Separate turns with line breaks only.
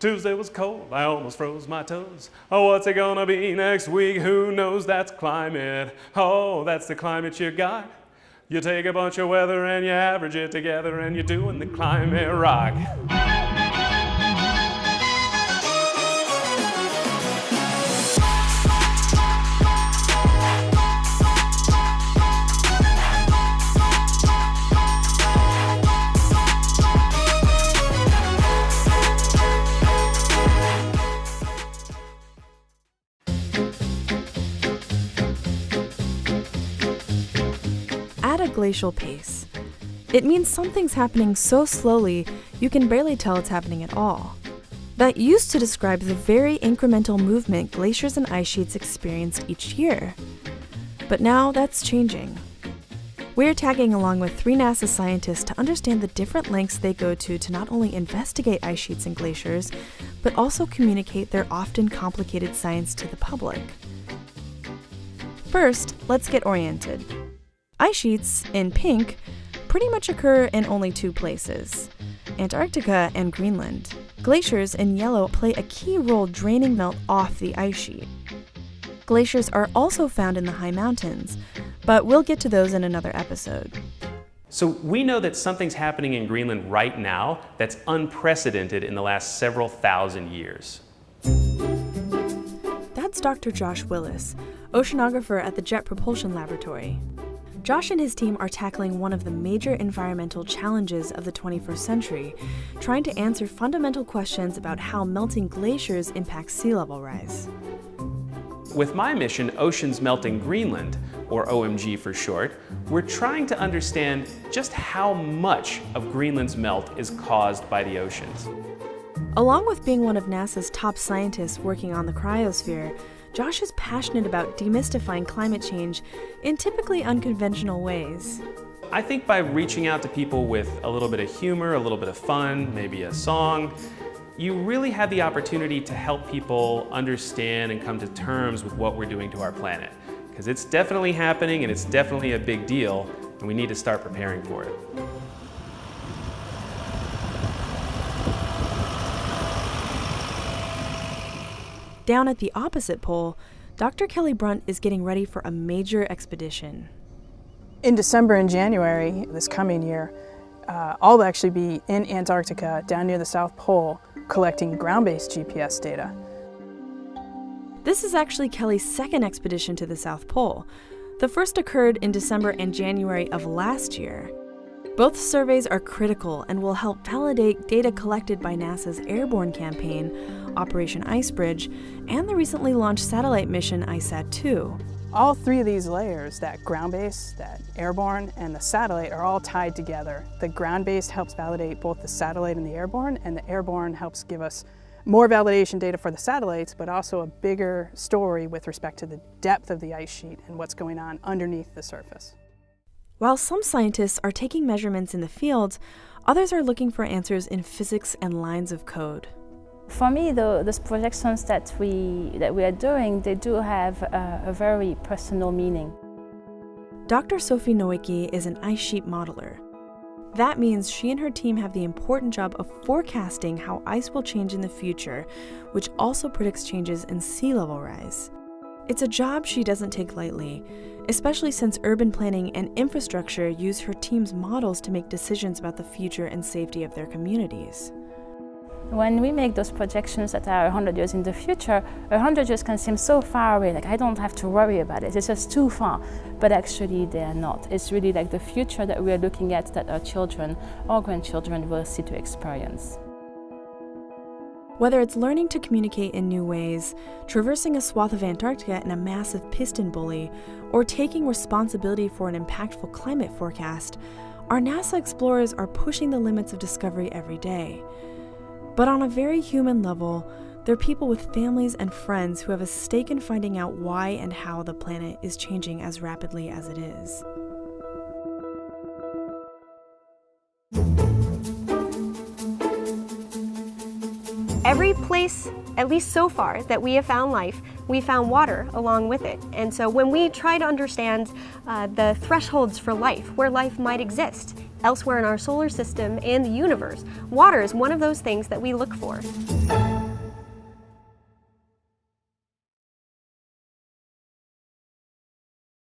Tuesday was cold, I almost froze my toes. Oh, what's it gonna be next week? Who knows? That's climate. Oh, that's the climate you got. You take a bunch of weather and you average it together and you're doing the climate rock.
At a glacial pace, it means something's happening so slowly you can barely tell it's happening at all. That used to describe the very incremental movement glaciers and ice sheets experienced each year. But now that's changing. We're tagging along with 3 NASA scientists to understand the different lengths they go to not only investigate ice sheets and glaciers, but also communicate their often complicated science to the public. First, let's get oriented. Ice sheets, in pink, pretty much occur in only 2 places, Antarctica and Greenland. Glaciers, in yellow, play a key role draining melt off the ice sheet. Glaciers are also found in the high mountains, but we'll get to those in another episode.
So we know that something's happening in Greenland right now that's unprecedented in the last several thousand years.
That's Dr. Josh Willis, oceanographer at the Jet Propulsion Laboratory. Josh and his team are tackling one of the major environmental challenges of the 21st century, trying to answer fundamental questions about how melting glaciers impact sea level rise.
With my mission, Oceans Melting Greenland, or OMG for short, we're trying to understand just how much of Greenland's melt is caused by the oceans.
Along with being one of NASA's top scientists working on the cryosphere, Josh is passionate about demystifying climate change in typically unconventional ways.
I think by reaching out to people with a little bit of humor, a little bit of fun, maybe a song, you really have the opportunity to help people understand and come to terms with what we're doing to our planet. Because it's definitely happening and it's definitely a big deal, and we need to start preparing for it.
Down at the opposite pole, Dr. Kelly Brunt is getting ready for a major expedition.
In December and January this coming year, I'll actually be in Antarctica down near the South Pole collecting ground-based GPS data.
This is actually Kelly's second expedition to the South Pole. The first occurred in December and January of last year. Both surveys are critical and will help validate data collected by NASA's airborne campaign, Operation Icebridge, and the recently launched satellite mission ISAT-2.
All 3 of these layers, that ground-based, that airborne, and the satellite, are all tied together. The ground-based helps validate both the satellite and the the airborne helps give us more validation data for the satellites, but also a bigger story with respect to the depth of the ice sheet and what's going on underneath the surface.
While some scientists are taking measurements in the field, others are looking for answers in physics and lines of code.
For me, those projections that we are doing, they do have a very personal meaning.
Dr. Sophie Nowicki is an ice sheet modeler. That means she and her team have the important job of forecasting how ice will change in the future, which also predicts changes in sea level rise. It's a job she doesn't take lightly, especially since urban planning and infrastructure use her team's models to make decisions about the future and safety of their communities.
When we make those projections that are 100 years in the future, 100 years can seem so far away, like I don't have to worry about it, it's just too far. But actually they are not. It's really like the future that we are looking at that our children or grandchildren will see to experience.
Whether it's learning to communicate in new ways, traversing a swath of Antarctica in a massive piston bully, or taking responsibility for an impactful climate forecast, our NASA explorers are pushing the limits of discovery every day. But on a very human level, they're people with families and friends who have a stake in finding out why and how the planet is changing as rapidly as it is.
Every place, at least so far, that we have found life, we found water along with it. And so when we try to understand the thresholds for life, where life might exist, elsewhere in our solar system and the universe, water is one of those things that we look for.